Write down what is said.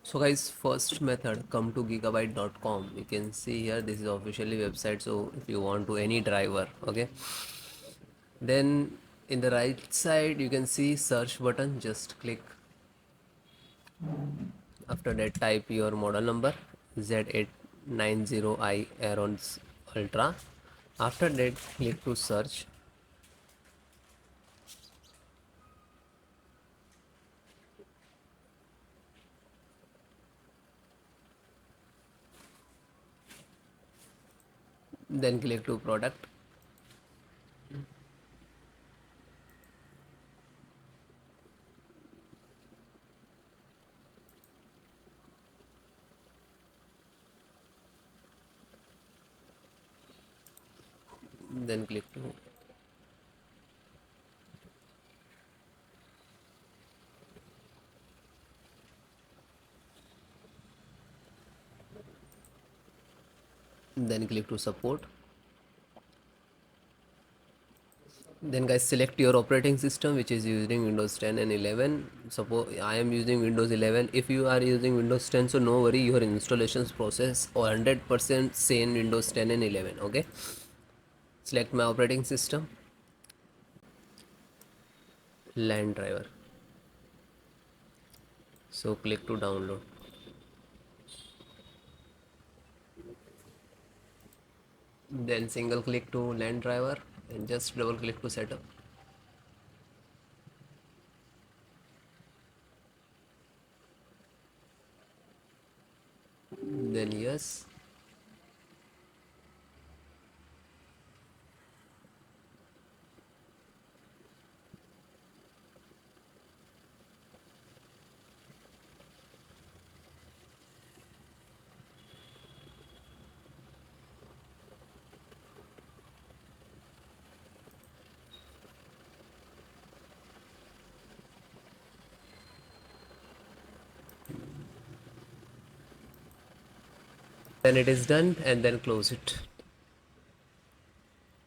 So guys, first method, come to gigabyte.com. You can see here, this is officially website. So if you want to any driver, okay, then in the right side you can see search button. Just click. After that, type your model number, Z890I AORUS Ultra. After that, click to search. Then click to product. Then click to then click to support. Then guys, select your operating system which is using Windows 10 and 11. Suppose I am using Windows 11. If you are using Windows 10, so no worry, your installations process or 100% same Windows 10 and 11. Okay, select my operating system, LAN driver. So click to download. Then single click to LAN driver and just double click to setup. Then yes. Then it is done, and then close it.